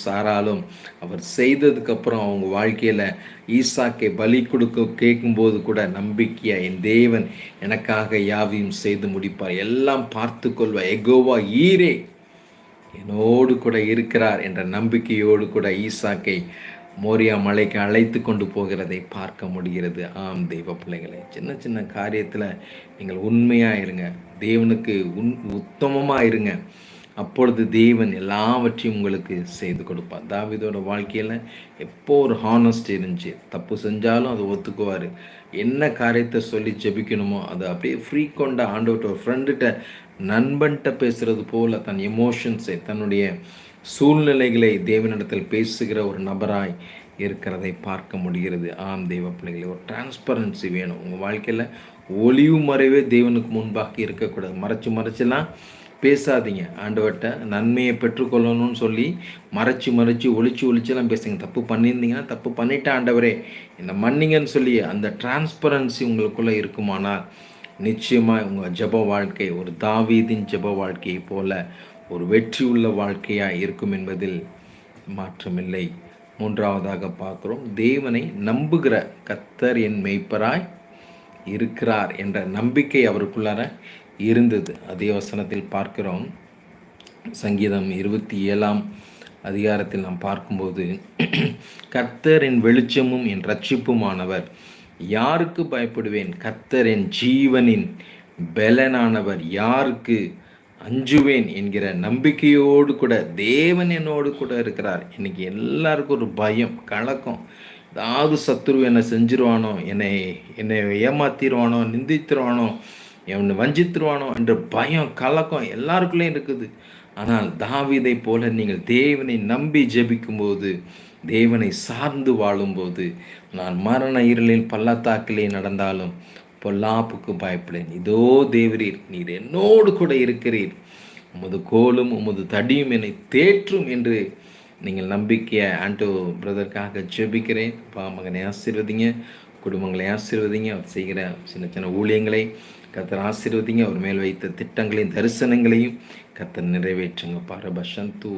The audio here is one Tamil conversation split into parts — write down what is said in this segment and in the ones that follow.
சாராலும் அவர் செய்ததுக்கு அப்புறம் அவங்க வாழ்க்கையில ஈசாக்கை பலி கொடுக்க கேட்கும்போது கூட நம்பிக்கையா, என் தேவன் எனக்காக யாவையும் செய்து முடிப்பார், எல்லாம் பார்த்து கொள்வார், எகோவா ஈரே என்னோடு கூட இருக்கிறார் என்ற நம்பிக்கையோடு கூட ஈசாக்கை மோரியா மலைக்கு அழைத்து கொண்டு போகிறதை பார்க்க முடிகிறது. ஆம் தெய்வ பிள்ளைகளை, சின்ன சின்ன காரியத்தில் நீங்கள் உண்மையாக இருங்க, தேவனுக்கு உத்தமமாக இருங்க. அப்பொழுது தேவன் எல்லாவற்றையும் உங்களுக்கு செய்து கொடுப்பார். தாவீதோட வாழ்க்கையில் எப்போ ஒரு ஹானஸ்ட் இருந்துச்சு. தப்பு செஞ்சாலும் அதை ஒத்துக்குவார். என்ன காரியத்தை சொல்லி ஜெபிக்கணுமோ அதை அப்படியே ஃப்ரீக்வெண்ட்டாக ஆண்டவர்கிட்ட, ஒரு ஃப்ரெண்டுகிட்ட, நண்பன்கிட்ட பேசுகிறது போல் தன் எமோஷன்ஸை, தன்னுடைய சூழ்நிலைகளை தேவனிடத்தில் பேசுகிற ஒரு நபராய் இருக்கிறதை பார்க்க முடிகிறது. ஆம் தெய்வ பிள்ளைகளை, ஒரு டிரான்ஸ்பரன்சி வேணும் உங்கள் வாழ்க்கையில். ஒளிவு மறைவே தேவனுக்கு முன்பாக இருக்கக்கூடாது. மறைச்செல்லாம் பேசாதீங்க. ஆண்டவர்கிட்ட நன்மையை பெற்றுக்கொள்ளணும்னு சொல்லி ஒளிச்செல்லாம் பேசுங்க. தப்பு பண்ணியிருந்தீங்கன்னா, தப்பு பண்ணிட்டேன் ஆண்டவரே என்னை மன்னிங்கன்னு சொல்லி அந்த டிரான்ஸ்பரன்சி உங்களுக்குள்ளே இருக்குமானால் நிச்சயமாக உங்கள் ஜெப வாழ்க்கை ஒரு தாவீதின் ஜெப வாழ்க்கையை போல ஒரு வெற்றி உள்ள வாழ்க்கையாக இருக்கும் என்பதில் மாற்றமில்லை. மூன்றாவதாக பார்க்குறோம், தேவனை நம்புகிற கர்த்தர் என் மேய்ப்பராய் இருக்கிறார் என்ற நம்பிக்கை அவருக்குள்ளார இருந்தது. அதே வசனத்தில் பார்க்கிறோம். சங்கீதம் 27ஆம் அதிகாரத்தில் நாம் பார்க்கும்போது, கர்த்தர் என் வெளிச்சமும் என் இரட்சிப்புமானவர், யாருக்கு பயப்படுவேன்? கர்த்தர் என் ஜீவனின் பலனானவர், யாருக்கு அஞ்சுவேன் என்கிற நம்பிக்கையோடு கூட தேவன் என்னோடு கூட இருக்கிறார். இன்னைக்கு எல்லாருக்கும் ஒரு பயம், கலக்கம். ஏதாவது சத்துரு என்னை செஞ்சிருவானோ, என்னை ஏமாத்திடுவானோ, நிந்தித்துருவானோ, என்னை வஞ்சித்துருவானோ என்ற பயம், கலக்கம் எல்லாருக்குள்ளேயும் இருக்குது. ஆனால் தாவீதை போல நீங்கள் தேவனை நம்பி ஜெபிக்கும்போது, தேவனை சார்ந்து வாழும்போது, நான் மரண இருளில் பள்ளத்தாக்கிலே நடந்தாலும் பொல்லாப்புக்கு பயப்படேன், இதோ தேவரீர் நீர் என்னோடு கூட இருக்கிறீர், உமது கோலும் உமது தடியும் என்னை தேற்றும் என்று நீங்கள் நம்பிக்கையை ஆண்டோ பிரதருக்காக ஜெபிக்கிறேன். மகனை ஆசீர்வதிங்க, குடும்பங்களை ஆசீர்வதிங்க, அவர் செய்கிற சின்ன சின்ன ஊழியங்களை கர்த்தர் ஆசீர்வதிங்க, அவர் மேல் வைத்த திட்டங்களையும் தரிசனங்களையும் கர்த்தர் நிறைவேற்றுங்க. பரபசந்து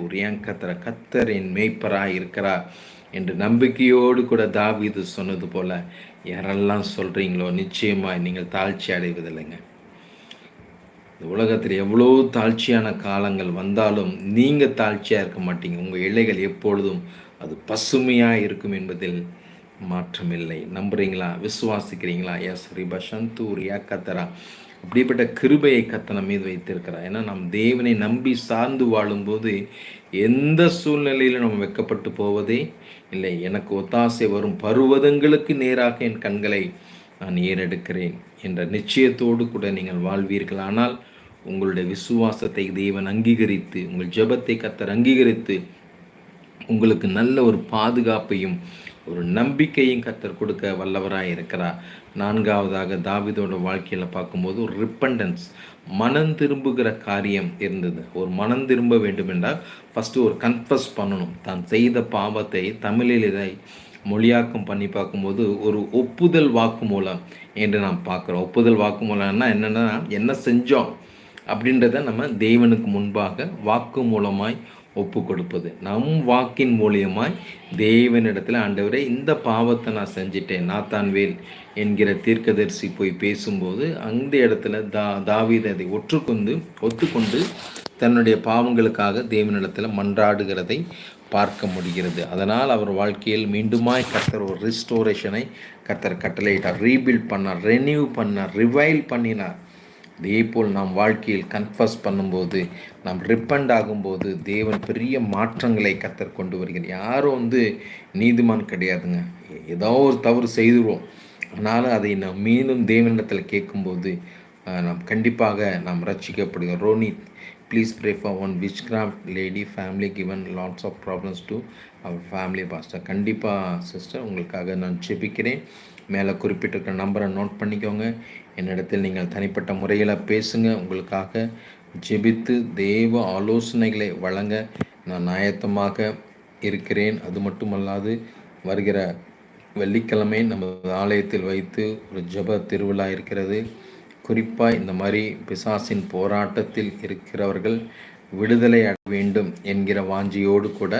கர்த்தர் என் மேய்ப்பராக இருக்கிறார் என்று நம்பிக்கையோடு கூட தாவீது சொன்னது போல யாரெல்லாம் சொல்கிறீங்களோ நிச்சயமாக நீங்கள் தாழ்ச்சி அடைவதில்லைங்க. இந்த உலகத்தில் எவ்வளோ தாழ்ச்சியான காலங்கள் வந்தாலும் நீங்கள் தாழ்ச்சியாக இருக்க மாட்டீங்க. உங்கள் இலைகள் எப்பொழுதும் அது பசுமையாக இருக்கும் என்பதில் மாற்றமில்லை. நம்புறீங்களா? விசுவாசிக்கிறீங்களா? எஸ் ரிபசந்தூரியா கத்தரா, அப்படிப்பட்ட கிருபையை கத்தனை மீது வைத்திருக்கிறார். ஏன்னா நம் தேவனை நம்பி சார்ந்து வாழும்போது எந்த சூழ்நிலையிலும் நம்ம வெட்கப்பட்டு போவதே இல்லை. எனக்கு ஒத்தாசை வரும் பருவதங்களுக்கு நேராக என் கண்களை நான் ஏறெடுக்கிறேன் என்ற நிச்சயத்தோடு கூட நீங்கள் வாழ்வீர்கள். ஆனால் உங்களுடைய விசுவாசத்தை தேவன் அங்கீகரித்து, உங்கள் ஜெபத்தை கர்த்தர் அங்கீகரித்து உங்களுக்கு நல்ல ஒரு பாதுகாப்பையும் ஒரு நம்பிக்கையும் கர்த்தர் கொடுக்க வல்லவராக இருக்கிறார். நான்காவதாக தாவீதோட வாழ்க்கையில் பார்க்கும்போது ஒரு ரிப்பண்டன்ஸ், மனம் திரும்புகிற காரியம் இருந்தது. ஒரு மனம் திரும்ப வேண்டும் என்றால் ஃபஸ்ட்டு ஒரு கன்ஃபஸ் பண்ணணும். தான் செய்த பாவத்தை தமிழில் இதை மொழியாக்கம் பண்ணி பார்க்கும்போது ஒரு ஒப்புதல் வாக்குமூலம் என்று நாம் பார்க்குறோம். ஒப்புதல் வாக்குமூலம்னா என்னென்னா, என்ன செஞ்சோம் அப்படின்றத நம்ம தேவனுக்கு முன்பாக வாக்கு மூலமாய் ஒப்பு கொடுப்பது. நம் வாக்கின் மூலியமாய் தேவனிடத்தில், ஆண்டவரே இந்த பாவத்தை நான் செஞ்சிட்டேன், நாத்தான்வேல் என்கிற தீர்க்கதரிசி போய் பேசும்போது அந்த இடத்துல தாவீது அதை ஒத்துக்கொண்டு தன்னுடைய பாவங்களுக்காக தேவனிடத்தில் மன்றாடுகிறதை பார்க்க முடிகிறது. அதனால் அவர் வாழ்க்கையில் மீண்டுமாய் கர்த்தர் ஒரு ரிஸ்டோரேஷனை கர்த்தர் கட்டளையிட்டார், ரீபில்ட் பண்ணார், ரெனியூ பண்ணார், ரிவைல் பண்ணினார். இதேபோல் நாம் வாழ்க்கையில் கன்ஃபஸ் பண்ணும்போது, நாம் ரிப்பண்ட் ஆகும்போது தேவன் பெரிய மாற்றங்களை கர்த்தர் கொண்டு வருகிறார். யாரும் நீதிமான் கிடையாதுங்க. ஏதோ ஒரு தவறு செய்துருவோம். ஆனாலும் அதை நாம் மீண்டும் தேவனிடத்தில் கேட்கும்போது நாம் கண்டிப்பாக நாம் ரட்சிக்கப்படுகிறோம். Ronit, please pray for one witchcraft lady family given lots of problems to our family pastor. கண்டிப்பாக சிஸ்டர், உங்களுக்காக நான் ஜெபிக்கிறேன். மேலே குறிப்பிட்டிருக்கிற நம்பரை நோட் பண்ணிக்கோங்க. என்னிடத்தில் நீங்கள் தனிப்பட்ட முறையில் பேசுங்க. உங்களுக்காக ஜெபித்து தேவ ஆலோசனைகளை வழங்க நான் ஆயத்தமாக இருக்கிறேன். அது மட்டுமல்லாது வருகிற வெள்ளிக்கிழமை நமது ஆலயத்தில் வைத்து ஒரு ஜெப திருவிழா இருக்கிறது. குறிப்பாக இந்த மாதிரி பிசாசின் போராட்டத்தில் இருக்கிறவர்கள் விடுதலை அடைய வேண்டும் என்கிற வாஞ்சியோடு கூட